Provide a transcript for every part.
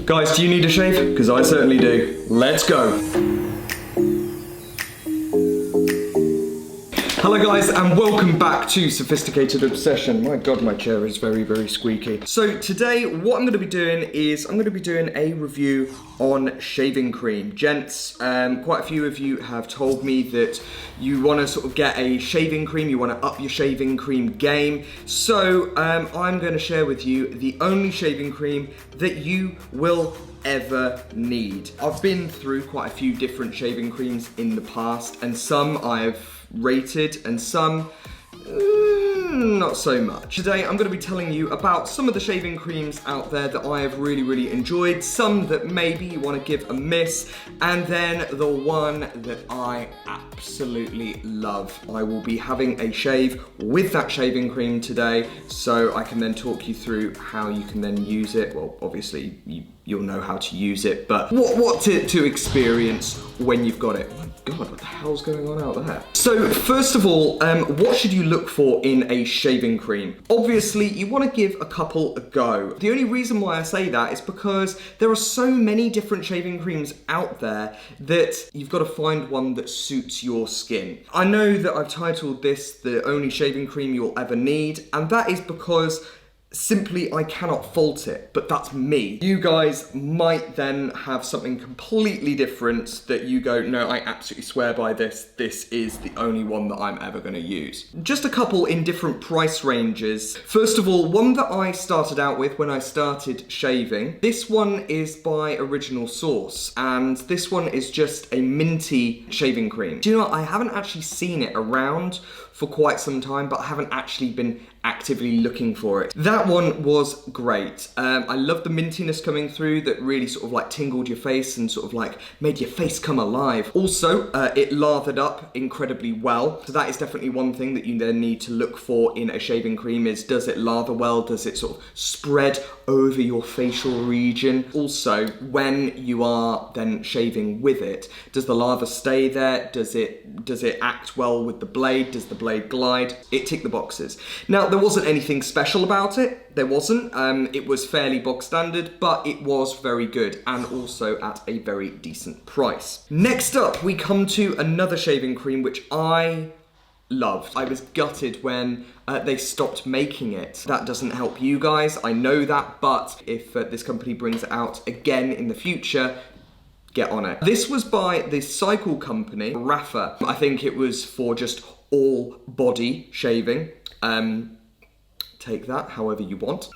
Guys, do you need a shave? Because I certainly do. Let's go. Hello guys, and welcome back to Sophisticated Obsession. My God, my chair is very, very squeaky. So today, what I'm gonna be doing is, I'm gonna be doing a review on shaving cream. Gents, quite a few of you have told me that you wanna sort of get a shaving cream, you wanna up your shaving cream game. So I'm gonna share with you the only shaving cream that you will ever need. I've been through quite a few different shaving creams in the past, and some I've rated and some not so much. Today I'm going to be telling you about some of the shaving creams out there that I have really enjoyed, some that maybe you want to give a miss, and then the one that I absolutely love. I will be having a shave with that shaving cream today, so I can then talk you through how you can then use it. Well, obviously you'll know how to use it, but what to experience when you've got it. Oh my God, what the hell's going on out there? So first of all, what should you look for in a shaving cream? Obviously, you want to give a couple a go. The only reason why I say that is because there are so many different shaving creams out there that you've got to find one that suits your skin. I know that I've titled this the only shaving cream you'll ever need, and that is because simply I cannot fault it, but that's me. You guys might then have something completely different that you go, no, I absolutely swear by this. This is the only one that I'm ever gonna use. Just a couple in different price ranges. First of all, one that I started out with when I started shaving. This one is by Original Source, and this one is just a minty shaving cream. Do you know what? I haven't actually seen it around for quite some time, but I haven't actually been actively looking for it. That one was great. I love the mintiness coming through that really sort of like tingled your face and sort of like made your face come alive. Also, it lathered up incredibly well. So that is definitely one thing that you then need to look for in a shaving cream is, does it lather well? Does it sort of spread over your facial region? Also, when you are then shaving with it, does the lather stay there? Does it act well with the blade? Does the blade glide? It ticked the boxes. Now, there wasn't anything special about it. There wasn't. It was fairly bog standard, but it was very good and also at a very decent price. Next up, we come to another shaving cream which I loved. I was gutted when they stopped making it. That doesn't help you guys, I know that, but if this company brings it out again in the future, get on it. This was by the cycle company, Rapha. I think it was for just all body shaving. Take that however you want.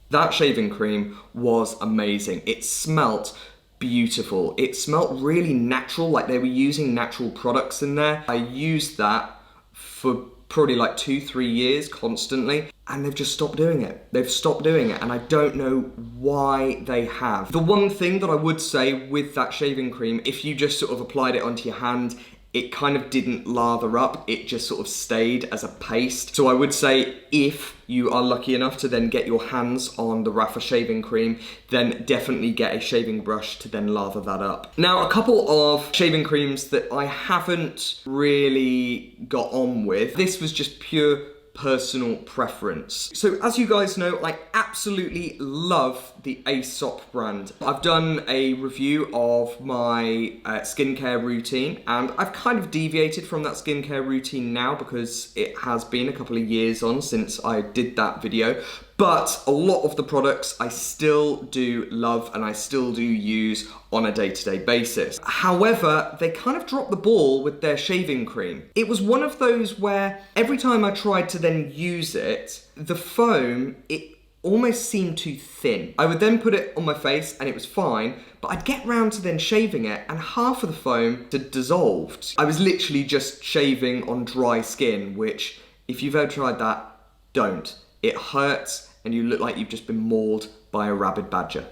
That shaving cream was amazing. It smelt beautiful. It smelt really natural, like they were using natural products in there. I used that for probably like 2-3 years constantly, and they've just stopped doing it. They've stopped doing it, and I don't know why they have. The one thing that I would say with that shaving cream, if you just sort of applied it onto your hand, it kind of didn't lather up, it just sort of stayed as a paste. So I would say if you are lucky enough to then get your hands on the Rapha shaving cream, then definitely get a shaving brush to then lather that up. Now, a couple of shaving creams that I haven't really got on with. This was just pure personal preference. So as you guys know, I absolutely love the Aesop brand. I've done a review of my skincare routine, and I've kind of deviated from that skincare routine now because it has been a couple of years on since I did that video. But a lot of the products I still do love and I still do use on a day-to-day basis. However, they kind of dropped the ball with their shaving cream. It was one of those where every time I tried to then use it, the foam, it almost seemed too thin. I would then put it on my face and it was fine, but I'd get round to then shaving it and half of the foam had dissolved. I was literally just shaving on dry skin, which if you've ever tried that, don't. It hurts and you look like you've just been mauled by a rabid badger.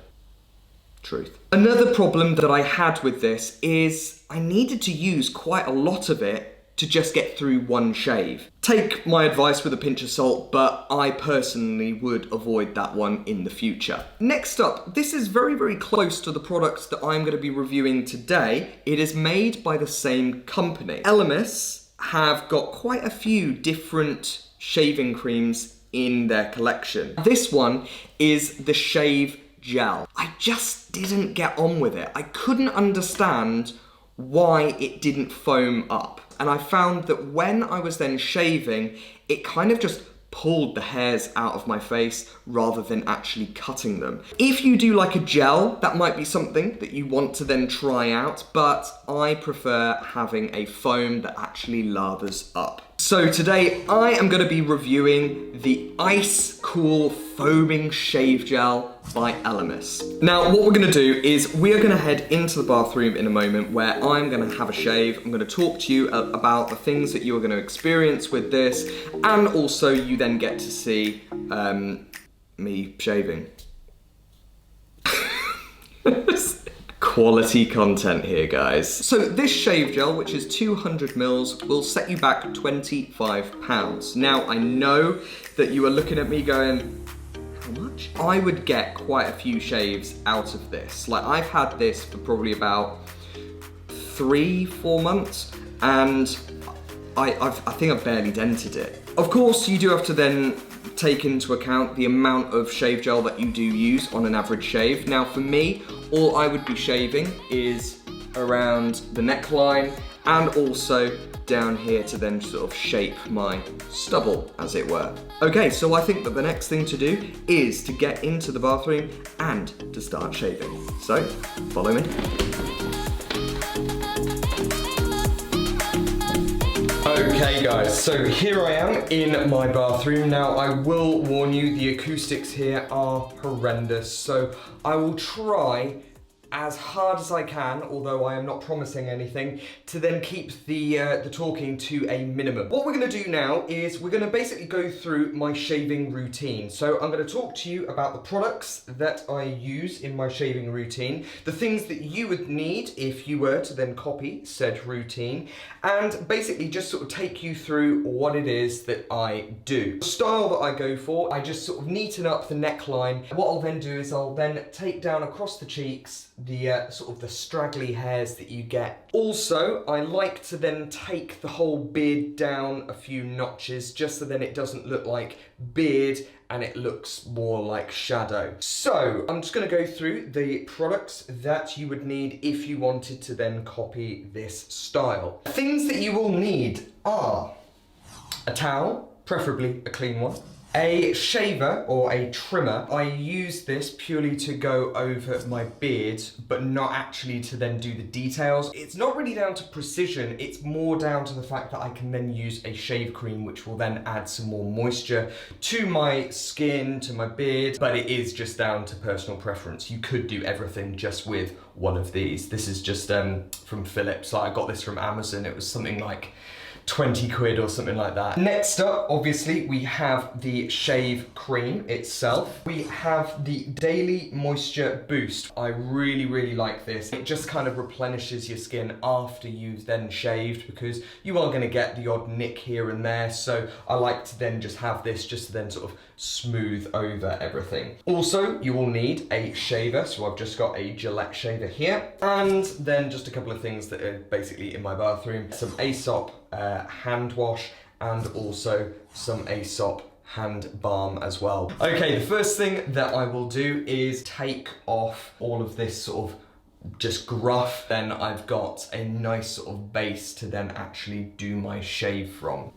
Truth. Another problem that I had with this is I needed to use quite a lot of it to just get through one shave. Take my advice with a pinch of salt, but I personally would avoid that one in the future. Next up, this is very close to the products that I'm going to be reviewing today. It is made by the same company. Elemis have got quite a few different shaving creams in their collection. This one is the Shave gel. I just didn't get on with it. I couldn't understand why it didn't foam up. And I found that when I was then shaving, it kind of just pulled the hairs out of my face rather than actually cutting them. If you do like a gel, that might be something that you want to then try out, but I prefer having a foam that actually lathers up. So today I am going to be reviewing the Ice Cool Foaming Shave Gel by Elemis. Now what we're going to do is we are going to head into the bathroom in a moment where I'm going to have a shave. I'm going to talk to you about the things that you are going to experience with this, and also you then get to see me shaving. Quality content here, guys. So this shave gel, which is 200 mils, will set you back £25. Now, I know that you are looking at me going, how much? I would get quite a few shaves out of this. Like, I've had this for probably about 3-4 months, and I think I've barely dented it. Of course, you do have to then take into account the amount of shave gel that you do use on an average shave. Now for me, all I would be shaving is around the neckline and also down here to then sort of shape my stubble, as it were. Okay, so I think that the next thing to do is to get into the bathroom and to start shaving. So, follow me. Okay guys, so here I am in my bathroom. Now I will warn you, the acoustics here are horrendous, so I will try as hard as I can, although I am not promising anything, to then keep the talking to a minimum. What we're going to do now is we're going to basically go through my shaving routine. So I'm going to talk to you about the products that I use in my shaving routine, the things that you would need if you were to then copy said routine, and basically just sort of take you through what it is that I do. The style that I go for, I just sort of neaten up the neckline. What I'll then do is I'll then take down across the cheeks the sort of the straggly hairs that you get. Also, I like to then take the whole beard down a few notches just so then it doesn't look like beard and it looks more like shadow. So, I'm just going to go through the products that you would need if you wanted to then copy this style. Things that you will need are a towel, preferably a clean one, a shaver or a trimmer. I use this purely to go over my beard, but not actually to then do the details. It's not really down to precision, it's more down to the fact that I can then use a shave cream which will then add some more moisture to my skin, to my beard, but it is just down to personal preference. You could do everything just with one of these. This is just from Philips. I got this from Amazon. It was something like 20 quid or something like that. Next up, obviously, we have the shave cream itself. We have the Daily Moisture Boost. I really, really like this. It just kind of replenishes your skin after you've then shaved, because you are gonna get the odd nick here and there. So I like to then just have this just to then sort of smooth over everything. Also, you will need a shaver. So I've just got a Gillette shaver here. And then just a couple of things that are basically in my bathroom. Some Aesop hand wash, and also some Aesop hand balm as well. Okay, the first thing that I will do is take off all of this sort of just gruff. Then I've got a nice sort of base to then actually do my shave from.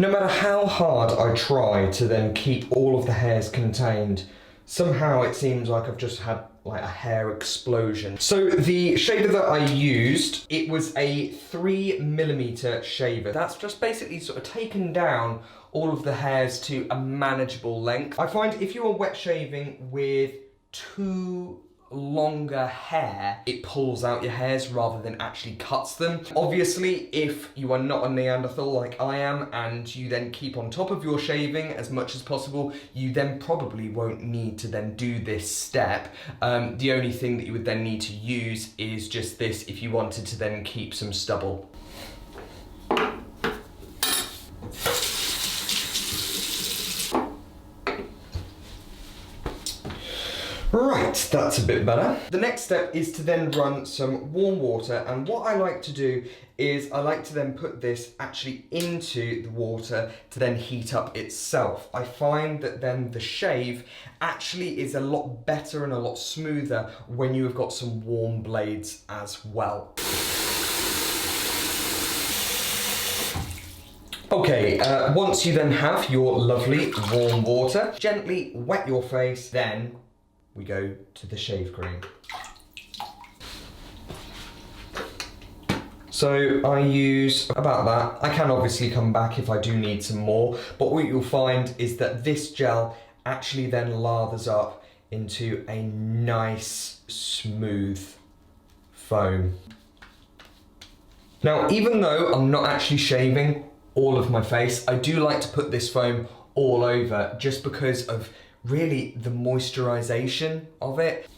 No matter how hard I try to then keep all of the hairs contained, somehow it seems like I've just had like a hair explosion. So the shaver that I used, it was a 3mm shaver. That's just basically sort of taken down all of the hairs to a manageable length. I find if you are wet shaving with too longer hair, it pulls out your hairs rather than actually cuts them. Obviously, if you are not a Neanderthal like I am and you then keep on top of your shaving as much as possible, you then probably won't need to then do this step. The only thing that you would then need to use is just this if you wanted to then keep some stubble. Right, that's a bit better. The next step is to then run some warm water, and what I like to do is I like to then put this actually into the water to then heat up itself. I find that then the shave actually is a lot better and a lot smoother when you have got some warm blades as well. Okay, once you then have your lovely warm water, gently wet your face, then we go to the shave cream. So I use about that. I can obviously come back if I do need some more, but what you'll find is that this gel actually then lathers up into a nice, smooth foam. Now, even though I'm not actually shaving all of my face, I do like to put this foam all over just because of really the moisturization of it.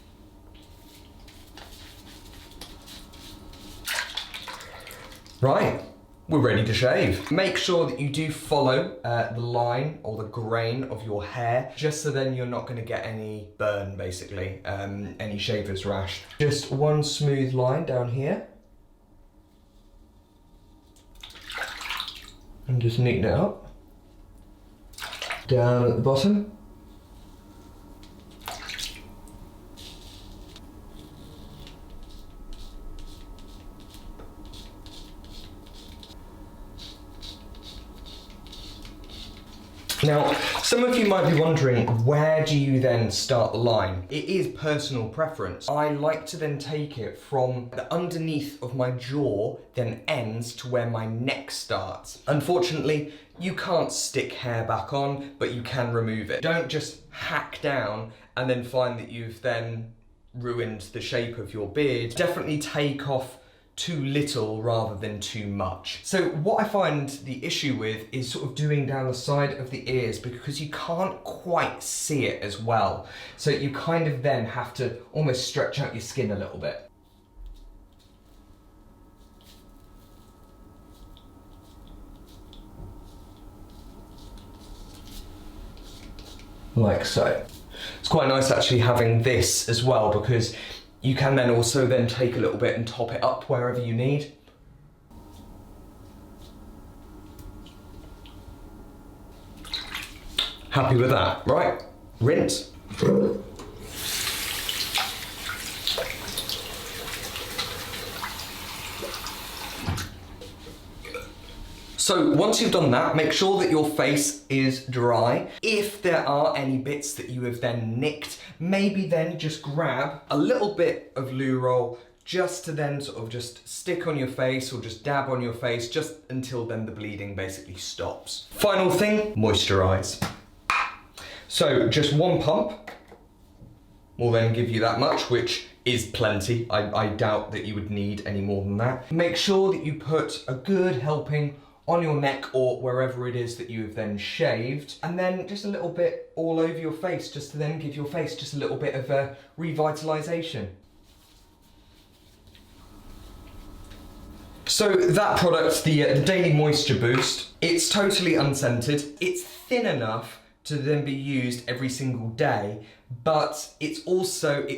Right, we're ready to shave. Make sure that you do follow the line or the grain of your hair, just so then you're not going to get any burn, basically, any shaver's rash. Just one smooth line down here. And just neaten it up. Down at the bottom. Now, some of you might be wondering, where do you then start the line? It is personal preference. I like to then take it from the underneath of my jaw, then ends to where my neck starts. Unfortunately, you can't stick hair back on, but you can remove it. Don't just hack down and then find that you've then ruined the shape of your beard. Definitely take off too little rather than too much. So what I find the issue with is sort of doing down the side of the ears, because you can't quite see it as well. So you kind of then have to almost stretch out your skin a little bit. Like so. It's quite nice actually having this as well, because you can then also then take a little bit and top it up wherever you need. Happy with that, right? Rinse. So once you've done that, make sure that your face is dry. If there are any bits that you have then nicked, maybe then just grab a little bit of loo roll just to then sort of just stick on your face or just dab on your face just until then the bleeding basically stops. Final thing, moisturize. So just one pump will then give you that much, which is plenty. I doubt that you would need any more than that. Make sure that you put a good helping on your neck or wherever it is that you have then shaved, and then just a little bit all over your face, just to then give your face just a little bit of a revitalization. So that product, the Daily Moisture Boost, it's totally unscented. It's thin enough to then be used every single day, but it's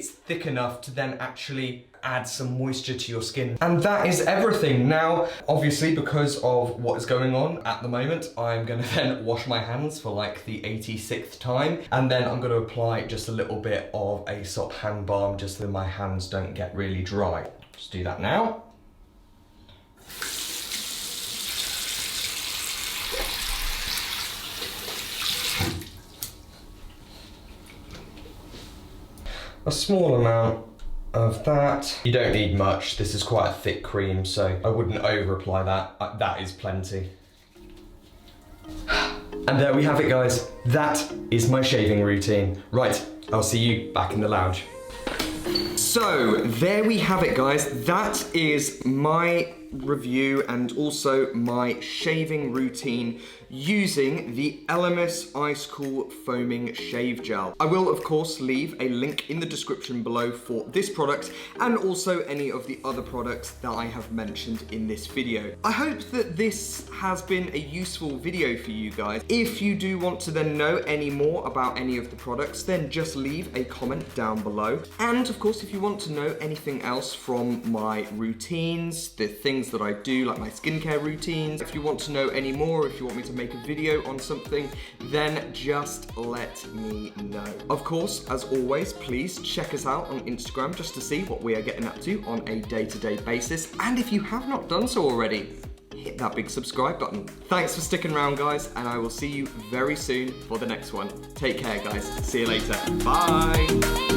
thick enough to then actually add some moisture to your skin. And that is everything. Now, obviously, because of what is going on at the moment, I'm gonna then wash my hands for like the 86th time, and then I'm gonna apply just a little bit of a soft hand balm just so my hands don't get really dry. Just do that now. A small amount of that. You don't need much. This is quite a thick cream, so I wouldn't over apply that. That is plenty. And there we have it, guys. That is my shaving routine. Right, I'll see you back in the lounge. So there we have it, guys. That is my review and also my shaving routine using the Elemis Ice Cool Foaming Shave Gel. I will, of course, leave a link in the description below for this product and also any of the other products that I have mentioned in this video. I hope that this has been a useful video for you guys. If you do want to then know any more about any of the products, then just leave a comment down below. And of course, if you want to know anything else from my routines, the things that I do, like my skincare routines, if you want to know any more, if you want me to make a video on something, then just let me know. Of course, as always, please check us out on Instagram just to see what we are getting up to on a day-to-day basis. And if you have not done so already, hit that big subscribe button. Thanks for sticking around, guys, and I will see you very soon for the next one. Take care, guys. See you later. Bye.